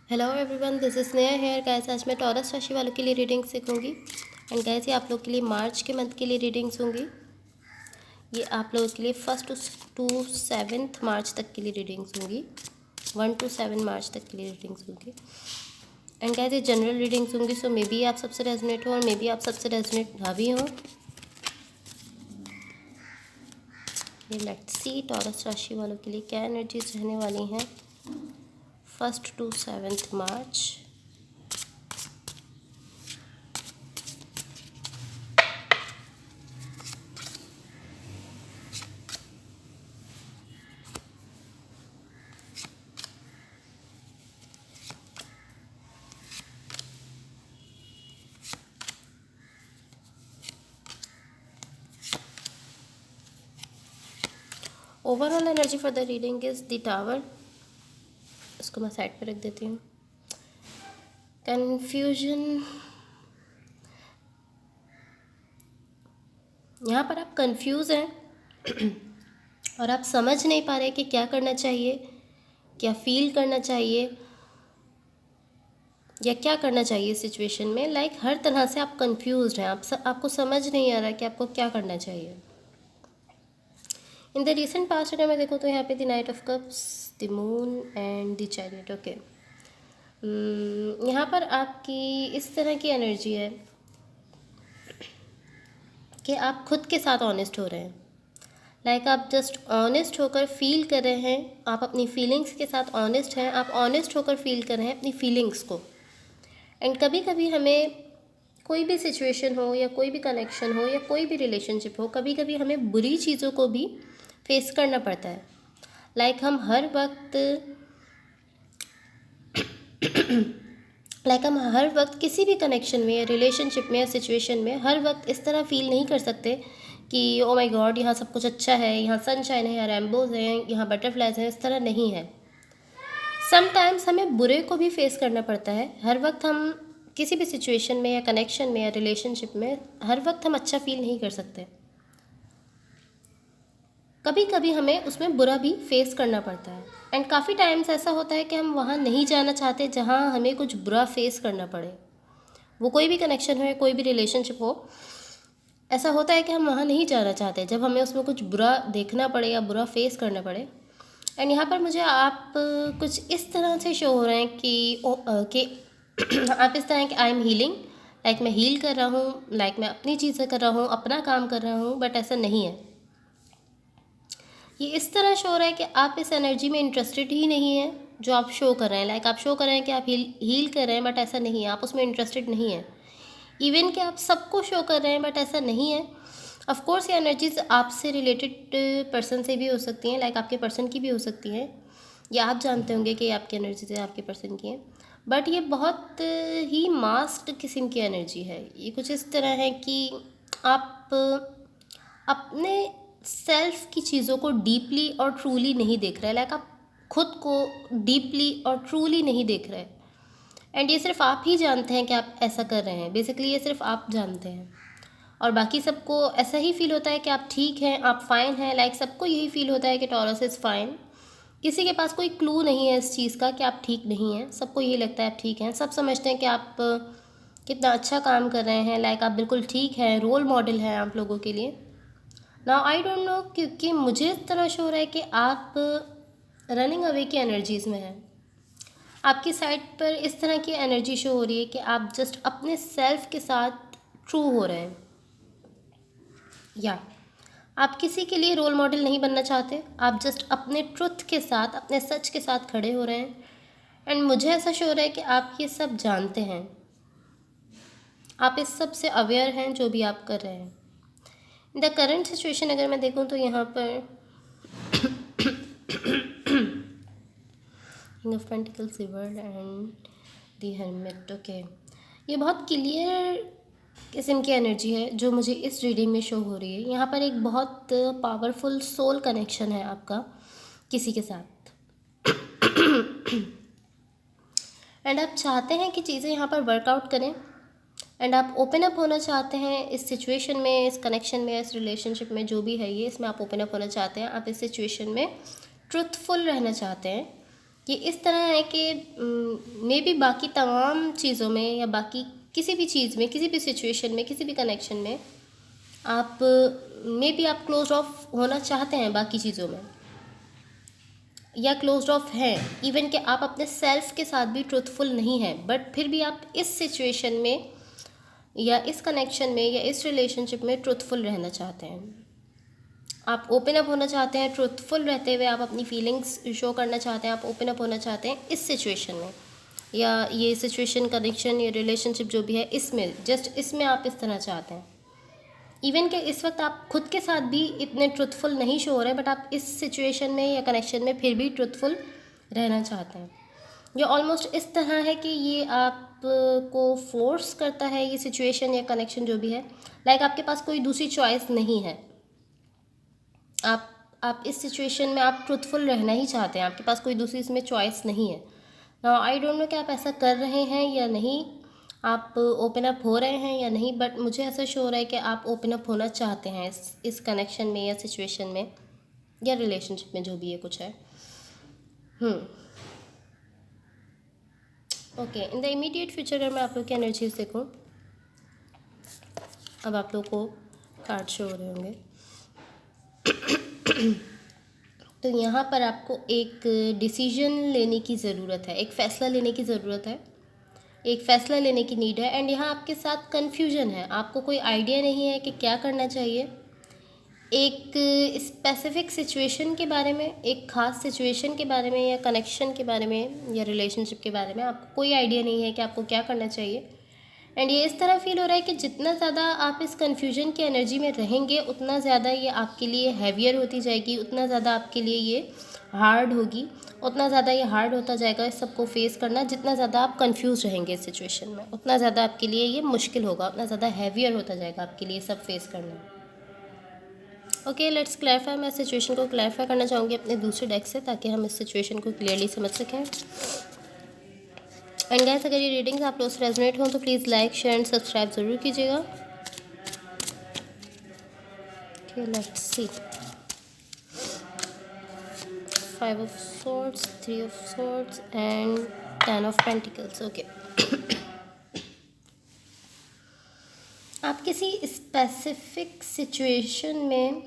Hello everyone, this is Sneha here. Guys, आज मैं taurus राशि वालों के लिए रीडिंग सीखूंगी। एंड गाइस, ये आप लोग के लिए मार्च के मंथ के लिए रीडिंग्स होंगी। ये आप लोगों के लिए 1 to 7 मार्च तक के लिए रीडिंग्स होंगी। 1 to 7 मार्च तक के लिए रीडिंग्स होंगी। एंड गाइस, ये जनरल रीडिंग्स होंगी, सो मे बी आप सबसे रेजोनेट हो और मे बी आप सबसे रेजोनेट ना भी हो। ये लेट्स सी टॉरस राशि वालों के लिए क्या एनर्जीज रहने वाली हैं 1 to 7 March. Overall energy for the reading is the tower. इसको मैं साइड पे रख देती हूँ। कन्फ्यूजन, यहाँ पर आप कंफ्यूज हैं और आप समझ नहीं पा रहे कि क्या करना चाहिए, क्या फील करना चाहिए या क्या करना चाहिए सिचुएशन में। लाइक हर तरह से आप कंफ्यूज हैं। आपको समझ नहीं आ रहा कि आपको क्या करना चाहिए। इन द रिसेंट पास्ट अगर मैं देखूँ तो यहाँ पे the night of cups, the moon and the chariot. Okay, यहाँ पर आपकी इस तरह की एनर्जी है कि आप खुद के साथ ऑनेस्ट हो रहे हैं। लाइक आप जस्ट ऑनेस्ट होकर फील कर रहे हैं। आप अपनी फीलिंग्स के साथ ऑनेस्ट हैं। आप ऑनेस्ट होकर फील कर रहे हैं अपनी फीलिंग्स को। एंड कभी कभी हमें कोई भी सिचुएशन हो या कोई भी कनेक्शन हो या कोई भी रिलेशनशिप हो, कभी कभी हमें बुरी चीज़ों को भी फेस करना पड़ता है। लाइक हम हर वक्त हम हर वक्त किसी भी कनेक्शन में या रिलेशनशिप में या सिचुएशन में हर वक्त इस तरह फील नहीं कर सकते कि ओ माय गॉड यहाँ सब कुछ अच्छा है, यहाँ सनशाइन है, यहाँ रेनबोज हैं, यहाँ बटरफ्लाइज हैं। इस तरह नहीं है। समटाइम्स हमें बुरे को भी फेस करना पड़ता है। हर वक्त हम किसी भी सिचुएशन में या कनेक्शन में या रिलेशनशिप में हर वक्त हम अच्छा फील नहीं कर सकते। कभी कभी हमें उसमें बुरा भी फेस करना पड़ता है। एंड काफ़ी टाइम्स ऐसा होता है कि हम वहाँ नहीं जाना चाहते जहाँ हमें कुछ बुरा फेस करना पड़े। वो कोई भी कनेक्शन हो या कोई भी रिलेशनशिप हो, ऐसा होता है कि हम वहाँ नहीं जाना चाहते जब हमें उसमें कुछ बुरा देखना पड़े या बुरा फेस करना पड़े। एंड यहाँ पर मुझे आप कुछ इस तरह से शो हो रहे हैं कि आप इस तरह कि आई एम हीलिंग। लाइक मैं हील कर रहा हूँ, लाइक मैं अपनी चीज़ें कर रहा हूँ, अपना काम कर रहा हूँ, बट ऐसा नहीं है। ये इस तरह शो हो रहा है कि आप इस एनर्जी में इंटरेस्टेड ही नहीं है जो आप शो कर रहे हैं। लाइक आप शो कर रहे हैं कि आप हील कर रहे हैं, बट ऐसा नहीं है। आप उसमें इंटरेस्टेड नहीं है। इवन कि आप सबको शो कर रहे हैं, बट ऐसा नहीं है। ऑफ कोर्स ये एनर्जीज आपसे रिलेटेड पर्सन से भी हो सकती हैं, लाइक आपके पर्सन की भी हो सकती हैं, या आप जानते होंगे कि आपकी एनर्जीज है आपके पर्सन की हैं। बट ये बहुत ही मास्क्ड किस्म की एनर्जी है। ये कुछ इस तरह है कि आप अपने सेल्फ की चीज़ों को डीपली और ट्रूली नहीं देख रहे। लाइक आप खुद को डीपली और ट्रूली नहीं देख रहे। एंड ये सिर्फ आप ही जानते हैं कि आप ऐसा कर रहे हैं। बेसिकली ये सिर्फ आप जानते हैं और बाकी सबको ऐसा ही फील होता है कि आप ठीक हैं, आप फाइन हैं। लाइक सबको यही फील होता है कि टॉरस इज़ फाइन। किसी के पास कोई क्लू नहीं है इस चीज़ का कि आप ठीक नहीं हैं। सबको यही लगता है आप ठीक हैं। सब समझते हैं कि आप कितना अच्छा काम कर रहे हैं। लाइक आप बिल्कुल ठीक हैं, रोल मॉडल हैं आप लोगों के लिए। नाउ आई डोंट नो, क्योंकि मुझे इस तरह शो हो रहा है कि आप रनिंग अवे की एनर्जीज़ में हैं। आपकी साइड पर इस तरह की एनर्जी शो हो रही है कि आप जस्ट अपने सेल्फ के साथ ट्रू हो रहे हैं, या आप किसी के लिए रोल मॉडल नहीं बनना चाहते। आप जस्ट अपने ट्रुथ के साथ, अपने सच के साथ खड़े हो रहे हैं। एंड मुझे ऐसा शो हो रहा है कि आप ये सब जानते हैं। आप इस सब से अवेयर हैं जो भी आप कर रहे हैं। द करंट सिचुएशन अगर मैं देखूं तो यहाँ पर king of pentacles, the world and the hermit. Okay, ये बहुत क्लियर किस्म की एनर्जी है जो मुझे इस रीडिंग में शो हो रही है। यहाँ पर एक बहुत पावरफुल सोल कनेक्शन है आपका किसी के साथ। एंड आप चाहते हैं कि चीज़ें यहाँ पर वर्कआउट करें। एंड आप ओपन अप होना चाहते हैं इस सिचुएशन में, इस कनेक्शन में, इस रिलेशनशिप में, जो भी है ये, इसमें आप ओपन अप होना चाहते हैं। आप इस सिचुएशन में ट्रुथफुल रहना चाहते हैं। ये इस तरह है कि मे बी बाकी तमाम चीज़ों में या बाकी किसी भी चीज़ में, किसी भी सिचुएशन में, किसी भी कनेक्शन में आप मे बी आप क्लोज ऑफ होना चाहते हैं बाकी चीज़ों में, या क्लोज्ड ऑफ हैं, इवन कि आप अपने सेल्फ के साथ भी ट्रूथफुल नहीं हैं, बट फिर भी आप इस सिचुएशन में या इस कनेक्शन में या इस रिलेशनशिप में ट्रूथफुल रहना चाहते हैं। आप ओपन अप होना चाहते हैं, ट्रूथफुल रहते हुए आप अपनी फीलिंग्स शो करना चाहते हैं, आप ओपन अप होना चाहते हैं इस सिचुएशन में, या ये सिचुएशन, कनेक्शन या रिलेशनशिप जो भी है इसमें, जस्ट इसमें आप इस तरह चाहते हैं। इवन कि इस वक्त आप खुद के साथ भी इतने ट्रुथफुल नहीं शो हो रहे, बट आप इस सिचुएशन में या कनेक्शन में फिर भी ट्रुथफुल रहना चाहते हैं। ये ऑलमोस्ट इस तरह है कि ये आप को फोर्स करता है, ये सिचुएशन या कनेक्शन जो भी है, लाइक आपके पास कोई दूसरी चॉइस नहीं है। आप इस सिचुएशन में आप ट्रुथफुल रहना ही चाहते हैं, आपके पास कोई दूसरी इसमें चॉइस नहीं है। नाउ आई डोंट नो कि आप ऐसा कर रहे हैं या नहीं, आप ओपन अप हो रहे हैं या नहीं, बट मुझे ऐसा शो हो रहा है कि आप ओपन अप होना चाहते हैं इस कनेक्शन में या सिचुएशन में या रिलेशनशिप में, जो भी ये कुछ है। Okay, in the immediate future अगर मैं आप लोग की एनर्जीज देखूँ, अब आप लोग को कार्ड शो हो रहे होंगे। तो यहाँ पर आपको एक डिसीजन लेने की ज़रूरत है, एक फ़ैसला लेने की ज़रूरत है, एक फ़ैसला लेने की नीड है। एंड यहाँ आपके साथ कन्फ्यूजन है, आपको कोई आइडिया नहीं है कि क्या करना चाहिए। एक स्पेसिफिक सिचुएशन के बारे में, एक ख़ास सिचुएशन के बारे में या कनेक्शन के बारे में या रिलेशनशिप के बारे में आपको कोई आइडिया नहीं है कि आपको क्या करना चाहिए। एंड ये इस तरह फील हो रहा है कि जितना ज़्यादा आप इस कन्फ्यूजन की एनर्जी में रहेंगे, उतना ज़्यादा ये आपके लिए हैवियर होती जाएगी, उतना ज़्यादा आपके लिए ये हार्ड होगी, उतना ज़्यादा ये हार्ड होता जाएगा इस सबको फेस करना। जितना ज़्यादा आप कंफ्यूज रहेंगे इस सिचुएशन में, उतना ज़्यादा आपके लिए ये मुश्किल होगा, उतना ज़्यादा हैवियर होता जाएगा आपके लिए सब फेस करना। Okay, let's clarify. मैं सिचुएशन को क्लैरिफाई करना चाहूँगी अपने दूसरे डेक से, ताकि हम इस सिचुएशन को क्लियरली समझ सकें। एंड गाइस, अगर ये रीडिंग्स आप लोग से रेजोनेट हो तो please like, share and subscribe ज़रूर कीजिएगा। Okay, let's see. 5 of swords, 3 of swords and 10 of pentacles. Okay, आप किसी स्पेसिफिक सिचुएशन में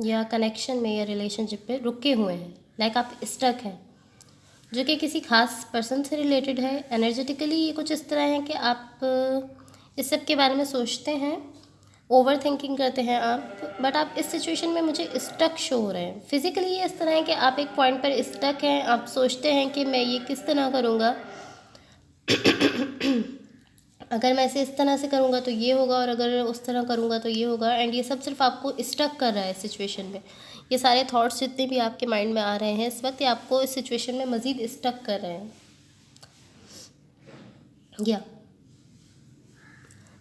या कनेक्शन में या रिलेशनशिप पे रुके हुए हैं, लाइक आप स्टक हैं, जो कि किसी खास पर्सन से रिलेटेड है। एनर्जेटिकली ये कुछ इस तरह है कि आप इस सब के बारे में सोचते हैं, ओवर थिंकिंग करते हैं आप, बट आप इस सिचुएशन में मुझे स्टक शो हो रहे हैं। फिज़िकली ये इस तरह है कि आप एक पॉइंट पर स्टक हैं, आप सोचते हैं कि मैं ये किस तरह करूँगा, अगर मैं इसे इस तरह से करूँगा तो ये होगा, और अगर उस तरह करूँगा तो ये होगा। एंड ये सब सिर्फ आपको स्टक कर रहा है इस सिचुएशन में। ये सारे थॉट्स जितने भी आपके माइंड में आ रहे हैं इस वक्त, ये आपको इस सिचुएशन में मज़ीद स्टक कर रहे हैं। या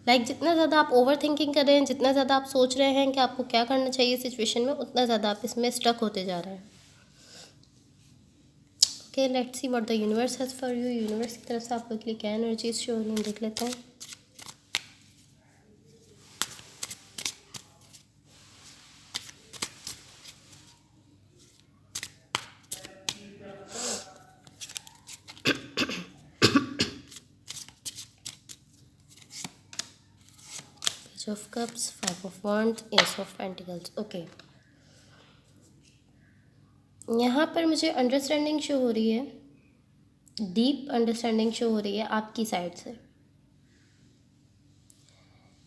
लाइक जितना ज़्यादा आप ओवर थिंकिंग कर रहे हैं, जितना ज़्यादा आप सोच रहे हैं कि आपको क्या करना चाहिए सिचुएशन में, उतना ज़्यादा आप इसमें स्टक होते जा रहे हैं। Okay, let's see what the universe has for you. Universe की तरफ से आप लोग के लिए क्या एनर्जीज शो हो रही हैं, देख लेते हैं। Page of Cups, 5 of Wands, Ace of Pentacles. Okay, यहाँ पर मुझे अंडरस्टैंडिंग शो हो रही है, डीप अंडरस्टैंडिंग शो हो रही है आपकी साइड से।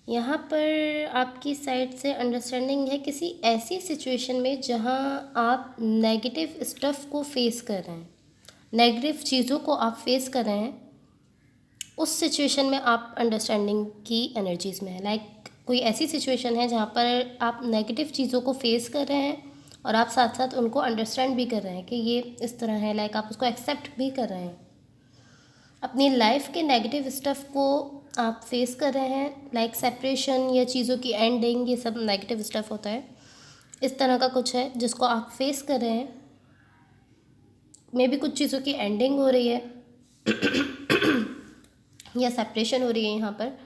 यहाँ पर आपकी साइड से अंडरस्टैंडिंग है किसी ऐसी सिचुएशन में जहाँ आप नेगेटिव स्टफ़ को फेस कर रहे हैं, नेगेटिव चीज़ों को आप फेस कर रहे हैं। उस सिचुएशन में आप अंडरस्टैंडिंग की एनर्जीज़ में है, लाइक कोई ऐसी सिचुएशन है जहाँ पर आप नेगेटिव चीज़ों को फेस कर रहे हैं और आप साथ साथ उनको अंडरस्टैंड भी कर रहे हैं कि ये इस तरह है, लाइक आप उसको एक्सेप्ट भी कर रहे हैं। अपनी लाइफ के नेगेटिव स्टफ़ को आप फेस कर रहे हैं, लाइक सेपरेशन या चीज़ों की एंडिंग, ये सब नेगेटिव स्टफ़ होता है। इस तरह का कुछ है जिसको आप फेस कर रहे हैं। मे बी कुछ चीज़ों की एंडिंग हो रही है या सेपरेशन हो रही है यहाँ पर।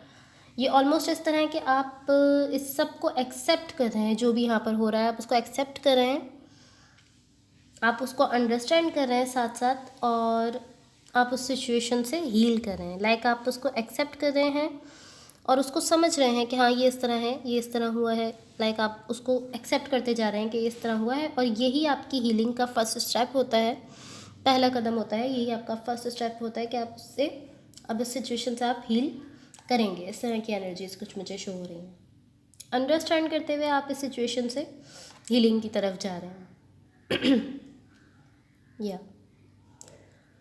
ये ऑलमोस्ट इस तरह है कि आप इस सब को एक्सेप्ट कर रहे हैं, जो भी यहाँ पर हो रहा है आप उसको एक्सेप्ट कर रहे हैं, आप उसको अंडरस्टैंड कर रहे हैं साथ साथ, और आप उस सिचुएशन से हील कर रहे हैं, लाइक आप उसको एक्सेप्ट कर रहे हैं और उसको समझ रहे हैं कि हाँ ये इस तरह है, ये इस तरह हुआ है, लाइक आप उसको एक्सेप्ट करते जा रहे हैं कि इस तरह हुआ है। और यही आपकी हीलिंग का फर्स्ट स्टेप होता है, पहला कदम होता है, यही आपका फर्स्ट स्टेप होता है कि आप उससे अब इस सिचुएशन से आप हील करेंगे। इस तरह की एनर्जीज कुछ मुझे शो हो रही हैं। अंडरस्टैंड करते हुए आप इस सिचुएशन से हीलिंग की तरफ जा रहे हैं। या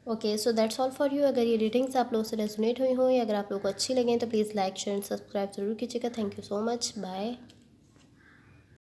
okay, so that's all for you. अगर ये रीडिंग्स आप लोगों से रेजोनेट हुई हो या अगर आप लोगों को अच्छी लगें तो please like share and subscribe जरूर कीजिएगा। Thank you so much, bye.